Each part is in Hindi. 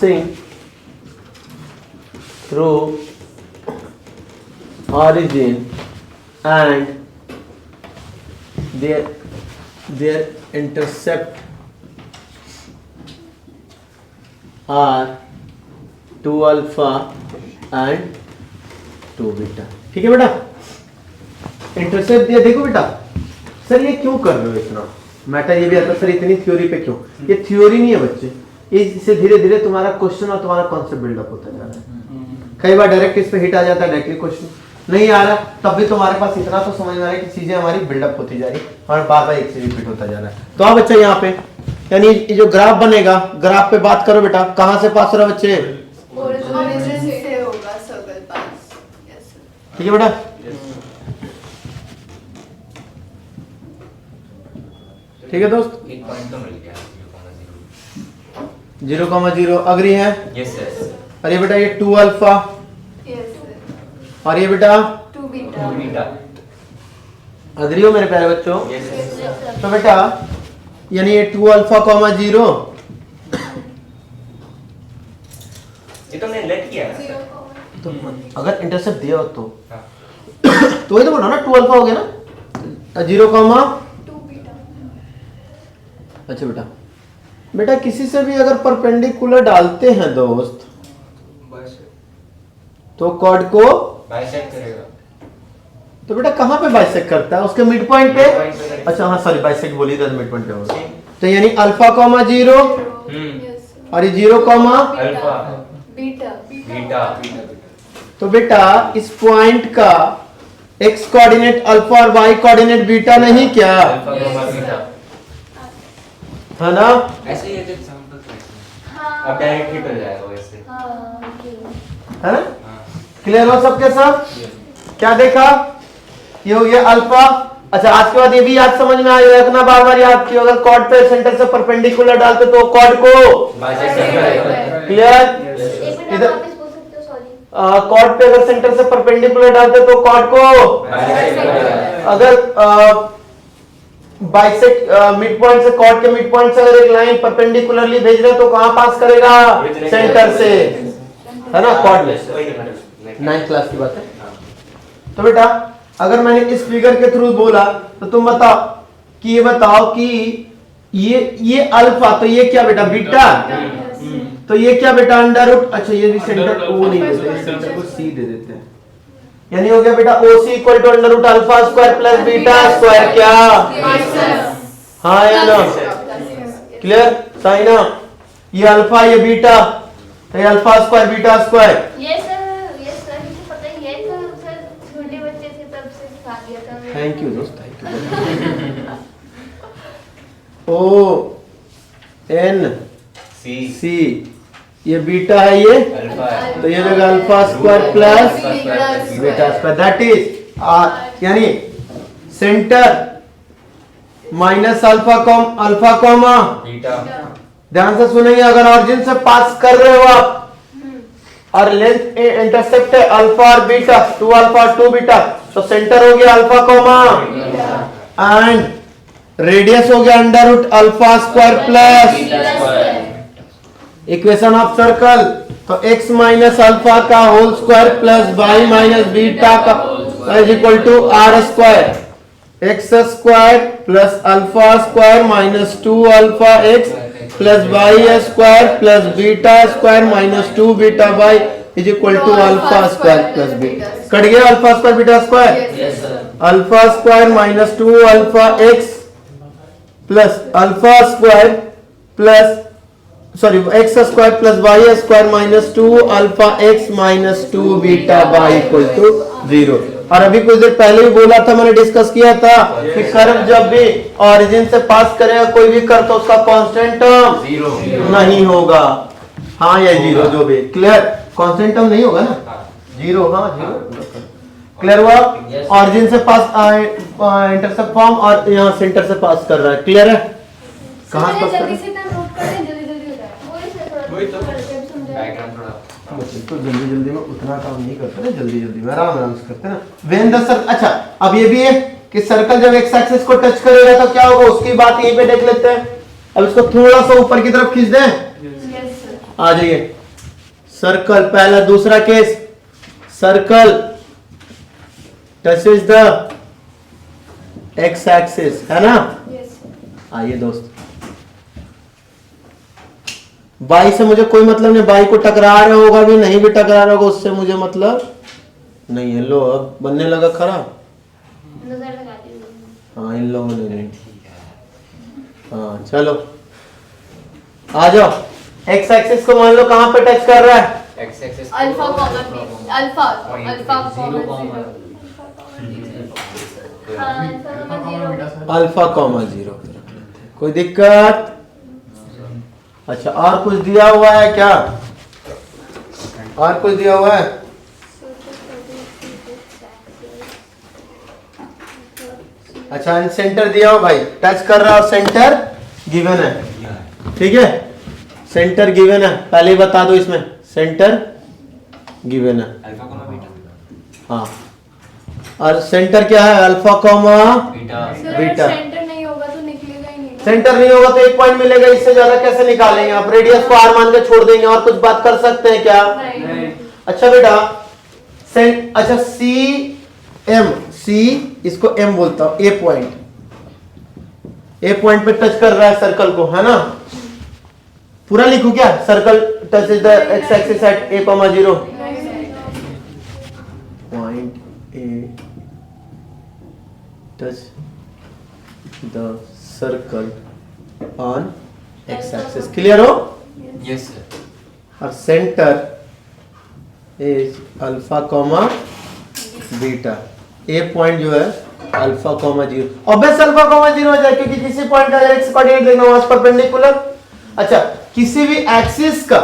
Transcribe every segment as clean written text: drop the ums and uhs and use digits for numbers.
passing through origin and their intercept are 2 alpha and 2 beta. ठीक है बेटा, इंटरसेप्ट दिया। देखो बेटा सर ये क्यों कर रहे हो इतना मैटर, ये भी आता सर इतनी थ्योरी पे क्यों? ये थ्योरी नहीं है बच्चे, इससे धीरे धीरे तुम्हारा क्वेश्चन और तुम्हारा कॉन्सेप्ट बिल्डअप होता जा रहा है। कई बार डायरेक्ट इस पे हिट आ जाता है, डायरेक्टली क्वेश्चन नहीं आ रहा, तब भी तुम्हारे पास इतना तो समझ में आ रहा है कि चीजें हमारी बिल्डअप होती जा रही और बार बार एक से रिपीट होता जा रहा है। तो अब बच्चा यहाँ पे यानी ये जो ग्राफ बनेगा, ग्राफ पे बात करो बेटा, कहाँ से पास हो रहा बच्चे? ठीक है बेटा, ठीक है दोस्त, एक पॉइंट तो मिल गया 0,0 अग्री है? Yes yes. और ये बेटा ये 2 अल्फा, और ये बेटा 2 बीटा। अग्री हो मेरे प्यारे बच्चों? यस। तो बेटा यानी ये 2 अल्फा कॉमा 0, ये तो मैंने लेट किया ना। तो अगर इंटरसेप्ट दिया हो तो हाँ। तो वही तो बोला ना 2 अल्फा हो गया ना, 0 कॉमा 2 बीटा। अच्छा बेटा, बेटा किसी से भी अगर परपेंडिकुलर डालते हैं दोस्त तो कॉर्ड को बाइसेक्ट करेगा। तो बेटा कहाँ पे बाइसेक्ट करता है? उसके मिड पॉइंट पे। Midpoint पे करेगा। अच्छा हाँ सॉरी, बाइसेक्ट बोली था मिड पॉइंट पे होगा। तो यानी अल्फा कॉमा 0 और ये 0 कॉमा, अल्फा बीटा। बीटा। तो बेटा इस पॉइंट का x कोऑर्डिनेट अल्फा और y कोऑर्डिनेट बीटा नहीं क्या? अल्फा कॉमा बीटा है ना? ऐसे ही एग्जांपल हाँ। अब डायरेक्ट हिट हो जाएगा वैसे। है ना? हाँ। क्लियर हो सबके सब? क्या देखा? ये हो गया अल्फा। अच्छा आज के बाद ये भी याद समझ में आ गया, रखना बार बार याद किया, अगर कॉर्ड पे सेंटर से परपेंडिकुलर डालते तो कॉर्ड को बाइसेक्ट करेगा। क्लियर? इधर सॉरी, कॉर्ड पे अगर सेंटर से परपेंडिकुलर डालते तो कॉर्ड को बाइसेक्ट करेगा। अगर बाइसेक्ट मिड पॉइंट से कॉर्ड के मिड पॉइंट से अगर एक लाइन परपेंडिकुलरली भेज रहे तो कहां पास करेगा? सेंटर से, है ना? कॉर्ड में 9th क्लास की बात है। तो बेटा अगर मैंने इस फिगर के थ्रू बोला तो तुम बताओ कि ये बताओ कि ये अल्फा, तो ये क्या बेटा? बीटा। तो ये क्या बेटा? Under root. अच्छा ये भी सेंटर ओ नहीं देते, सेंटर को सी दे देते हैं, यानी हो गया बेटा OC equal to under root alpha square plus beta square. क्या? हाँ या ना? क्लियर? सही ना? ये अल्फा ये बीटा, तो ये अल्फा स्क्वायर बीटा स्क्वायर। ये सर मुझे पता ही है, तो सर छोटे बच्चे थे तब से सिखा दिया था। थैंक यू दोस्त, thank you. O N C ये बीटा है, ये अल्फा है। तो ये होगा alpha square plus beta square, that is यानी centre minus alpha comma beta. ध्यान से सुनेंगे, अगर ऑरिजिन से पास कर रहे हो आप और लेंथ इंटरसेप्ट है अल्फा और बीटा, 2 अल्फा 2 बीटा, तो सेंटर हो गया अल्फा कॉमा एंड रेडियस हो गया under root alpha square plus equation of circle, तो x माइनस अल्फा का whole square plus y minus beta का is equal to r square, x square plus alpha square minus 2 alpha x plus y square plus beta square minus 2 beta y is equal to alpha square plus beta. Cut गया alpha square beta square, alpha square minus 2 alpha x plus alpha square plus sorry x square plus y square minus 2 alpha x minus 2 beta y equal to 0। और अभी कुछ देर पहले भी बोला था, मैंने डिस्कस किया था कि कर्व जब भी ऑरिजिन से पास करेगा कोई भी कर्व तो उसका कांस्टेंट टर्म 0 नहीं होगा। हाँ या 0 जो भी, क्लियर? कांस्टेंट टर्म नहीं होगा ना, 0। हाँ 0 क्लियर हुआ? ऑरिजिन से पास इंटरसेप्ट फॉर्म और यहाँ सेंटर से पास कर रहा है, क्लियर है? कहाँ पास कर रहा है? वही तो डायग्राम थोड़ा बच्चे तो जल्दी जल्दी में उतना काम नहीं करते ना, जल्दी जल्दी में आराम आराम से करते ना। व्हेन द सर्कल, अच्छा अब ये भी है कि सर्कल जब एक्स एक्सिस को टच करेगा तो क्या होगा, उसकी बात यहीं पे देख लेते हैं। अब इसको थोड़ा सा ऊपर की तरफ खींच दें, आ जाइए, सर्कल पहला, दूसरा case, circle touches the x axis, है ना। आइए दोस्त, बाई से मुझे कोई मतलब नहीं, बाई को टकरा रहा होगा भी नहीं भी टकरा रहा होगा उससे मुझे मतलब नहीं है। लो अब बनने लगा खराब। नजर लगा दी। हाँ इन लोगों ने नहीं। हाँ चलो आ जाओ, एक्स एक्सिस को मान लो कहां पे टच कर रहा है, x axis alpha comma b, alpha alpha comma 0। हाँ अल्फा कॉमा 0। अल्फा कॉमा 0, कोई दिक्कत। अच्छा और कुछ दिया हुआ है क्या, और कुछ दिया हुआ है। अच्छा सेंटर दिया हो भाई, टच कर रहा हो, सेंटर गिवन है, ठीक है, सेंटर गिवन है, पहले ही बता दो इसमें सेंटर गिवन है। Alpha comma beta. हाँ और सेंटर क्या है, alpha comma beta. Beta. Centre नहीं होगा तो निकलेगा ही नहीं। सेंटर नहीं होगा तो एक पॉइंट मिलेगा, इससे ज्यादा कैसे निकालेंगे आप, रेडियस को आर मान के छोड़ देंगे, और कुछ बात कर सकते हैं क्या। नहीं। अच्छा बेटा अच्छा सी एम, सी इसको एम बोलता हूं, ए पॉइंट पे टच कर रहा है सर्कल को, है ना। पूरा लिखूं क्या, circle touch the x axis at A comma 0, point A touch the circle on x axis, clear हो। Yes sir. और centre is alpha comma beta, A point जो है alpha comma 0, obvious alpha comma 0 हो जाए क्योंकि किसी पॉइंट का एक्स कोऑर्डिनेट देखना हो परपेंडिकुलर। अच्छा किसी भी एक्सिस का,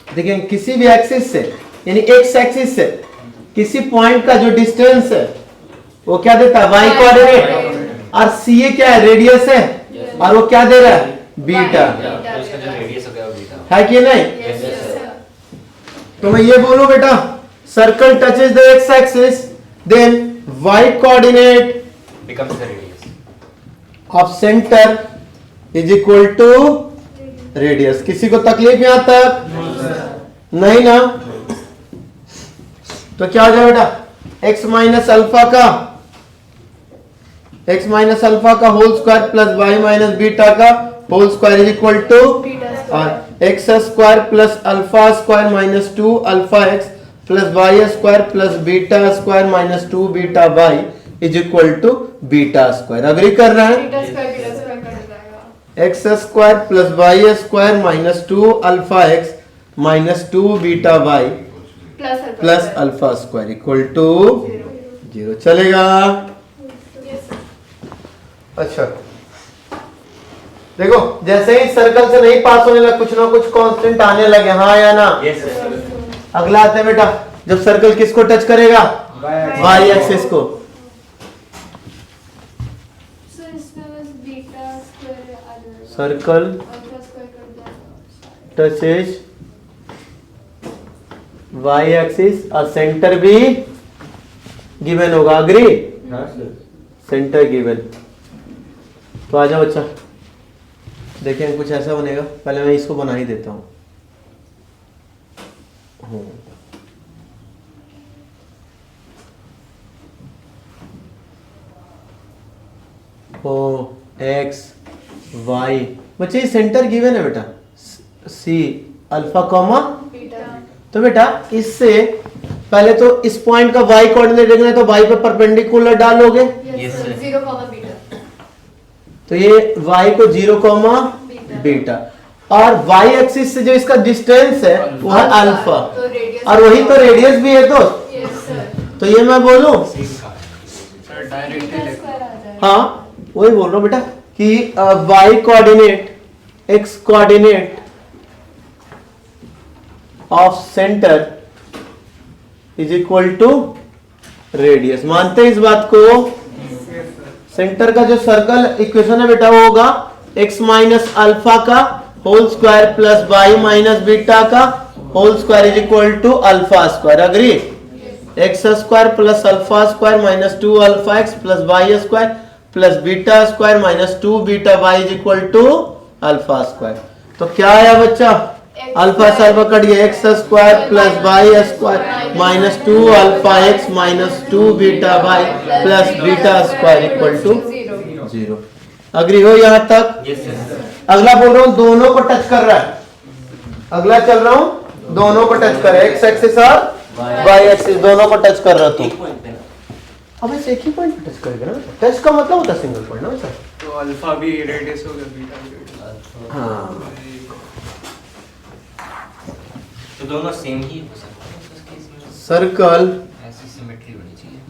देखिए किसी भी एक्सिस से यानी एक्स एक्सिस से किसी पॉइंट का जो डिस्टेंस है वो क्या देता है, वाई कोऑर्डिनेट, और सी ए क्या है, रेडियस है, और वो क्या दे रहा है, बीटा, तो उसका जो रेडियस हो गया वो बीटा है कि नहीं। Yes sir. तो मैं ये बोलूं बेटा, circle touches the x axis, then y coordinate becomes the radius of centre is equal to radius. किसी को तकलीफ यहां तक नहीं ना। तो क्या हो जाए बेटा, x माइनस अल्फा का whole square plus y minus beta का whole square is equal to x square plus alpha square minus 2 alpha x plus y square plus beta square minus 2 beta y is equal to beta square. Agree कर रहे हैं, बीटा स्क्वायर कर जाएगा। X square plus y square minus 2 alpha x minus 2 beta y plus alpha square equal to 0, चलेगा। अच्छा देखो जैसे ही सर्कल से नहीं पास होने लगा कुछ ना कुछ कांस्टेंट आने लगे, हाँ या ना। Yes sir. अगला आते हैं बेटा, जब सर्कल किसको टच करेगा, वाई एक्सिस को, सर्कल टचेस वाई एक्सिस और सेंटर भी गिवन होगा, अग्री, सेंटर गिवन। तो आ जाओ बच्चा, देखिए कुछ ऐसा बनेगा, पहले मैं इसको बना ही देता हूं। ओ एक्स वाई, बच्चे सेंटर गिवन है बेटा, सी अल्फा कॉमा, तो बेटा इससे पहले तो इस पॉइंट का y कोऑर्डिनेट देखना है तो y पे परपेंडिकुलर डालोगे, Yes, sir. 0 comma beta. तो ये y को 0 कॉमा बीटा, और y एक्सिस से जो इसका डिस्टेंस है वो है अल्फा, तो रेडियस, और वही तो रेडियस भी है दोस्त। Yes sir. तो ये मैं बोलूं, सर डायरेक्टली बीटा स्क्वायर आ जाएगा। हाँ वही बोल रहा हूं बेटा कि y coordinate x coordinate of centre is equal to radius. मानते हैं इस बात को। सेंटर का जो सर्कल इक्वेशन है बेटा वो होगा x माइनस अल्फा का whole square plus y minus beta का whole square is equal to alpha square, agree. X square plus alpha square minus 2 alpha x plus y square plus beta square minus 2 beta y is equal to alpha square. तो क्या आया बच्चा, अल्फा से अल्फा कट गया, x square plus y square minus 2 alpha x minus 2 beta y plus beta square equal to 0। Agree हो यहाँ तक? Yes sir. अगला बोल रहा हूँ दोनों को टच कर रहा है, अगला चल रहा हूँ दोनों को टच कर रहा है, एक्स एक्सिस और वाई एक्सिस दोनों को टच कर रहा तू। अब इस एक ही पॉइंट पे टच करेगा ना, टच का मतलब होता है सिंगल पॉइंट ना सर। तो अल्फा भी रेडियस हो गया, बीटा भी रेडियस। हाँ तो दोनों सेम ही हो सकते हैं उस केस में। सर्कल ऐसी सिमेट्री होनी चाहिए।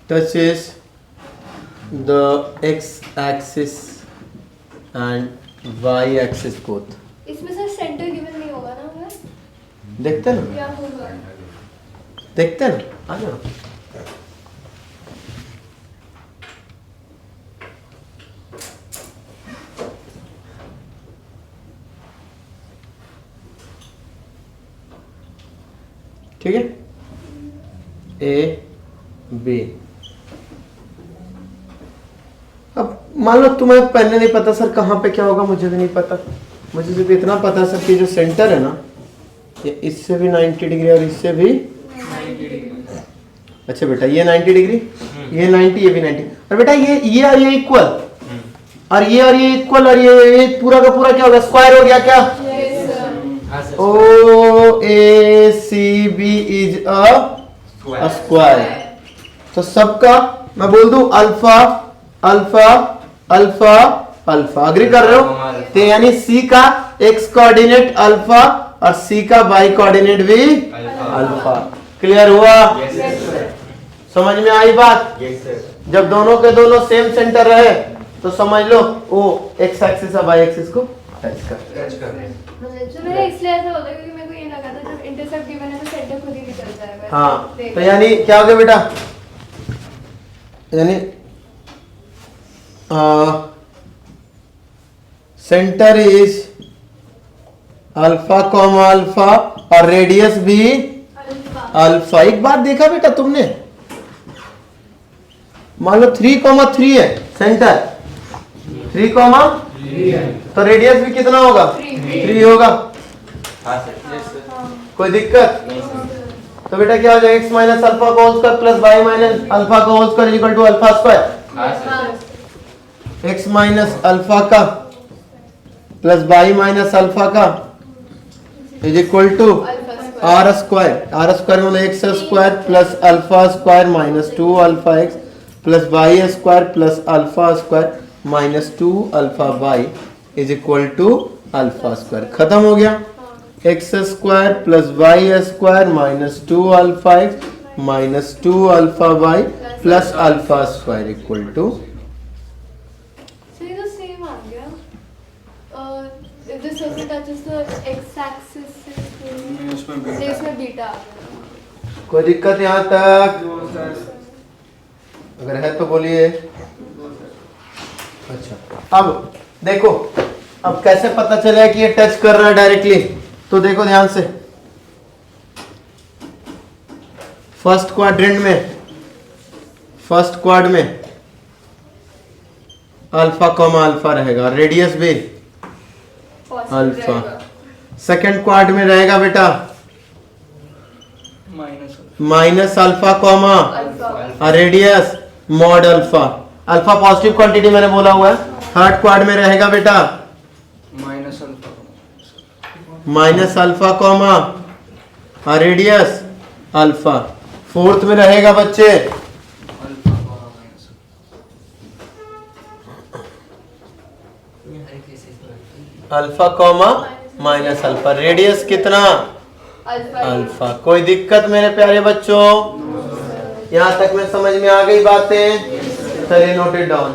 touches the x axis and y axis both। इसमें सर सेंटर गिवन नहीं होगा ना हमें? देखते हैं ना, क्या होगा? देखते हैं ना, आ जाओ। ठीक है, ए बी। अब मान लो तुम्हें पहले नहीं पता सर कहाँ पे क्या होगा, मुझे भी नहीं पता, मुझे सिर्फ इतना पता सर कि जो सेंटर है ना ये इससे भी 90 डिग्री और इससे भी 90 डिग्री। अच्छा बेटा ये 90 डिग्री, ये 90, ये भी 90, और बेटा ये और ये इक्वल, और ये इक्वल, और ये पूरा का पूरा क्या होगा, स्क्वायर हो गया क्या? हाँ sir. O A C B is a square. तो सबका मैं बोल दूं alpha alpha alpha alpha, agree कर रहे हो? तो यानी सी का एक्स कोऑर्डिनेट अल्फा और सी का वाई कोऑर्डिनेट भी अल्फा। क्लियर हुआ? समझ में आई बात? Yes sir. जब दोनों के दोनों सेम सेंटर रहे तो समझ लो वो एक्स एक्सिस और वाई एक्सिस को टच कर रहे हैं। तो मेरा इसलिए ऐसा होता है क्योंकि मेरे को ये लगा था जब इंटरसेप्ट गिवन है तो सेंटर खुद ही निकल जाएगा। हाँ तो यानी क्या हो गया बेटा, यानी centre is alpha comma alpha और रेडियस भी अल्फा। एक बात देखा बेटा तुमने, मान लो 3,3 है सेंटर, 3,3 तो रेडियस भी कितना होगा? 3 होगा। हाँ सर। कोई दिक्कत? नहीं सर। तो बेटा क्या हो जाएगा, x माइनस अल्फा का whole square plus y minus alpha का whole square equal to alpha square. हाँ सर। x माइनस अल्फा का प्लस y माइनस अल्फा का is equal to r square. R square मतलब x square plus alpha square minus 2 alpha x plus y square plus alpha square minus 2 alpha y is equal to alpha square. खत्म हो गया। X square plus y square minus 2 alpha x minus 2 alpha y plus alpha square equal to So ये तो same आ गया। If the circle touches the x-axis इसमें बीटा आ गया। कोई दिक्कत यहाँ तक? अगर है तो बोलिए। अच्छा अब देखो, अब कैसे पता चला कि ये टच कर रहा है डायरेक्टली, तो देखो ध्यान से। फर्स्ट क्वाड्रेंट में अल्फा कॉमा अल्फा रहेगा, रेडियस भी अल्फा। सेकंड क्वाड में रहेगा बेटा माइनस अल्फा कॉमा और radius mod alpha. Alpha positive quantity मैंने बोला हुआ है। थर्ड क्वाड में रहेगा बेटा माइनस अल्फा कॉमा और रेडियस अल्फा। फोर्थ में रहेगा बच्चे alpha comma minus alpha, radius कितना? अल्फा। कोई दिक्कत मेरे प्यारे बच्चों? यहाँ तक में समझ में आ गई बातें? चलिए नोट इट डाउन।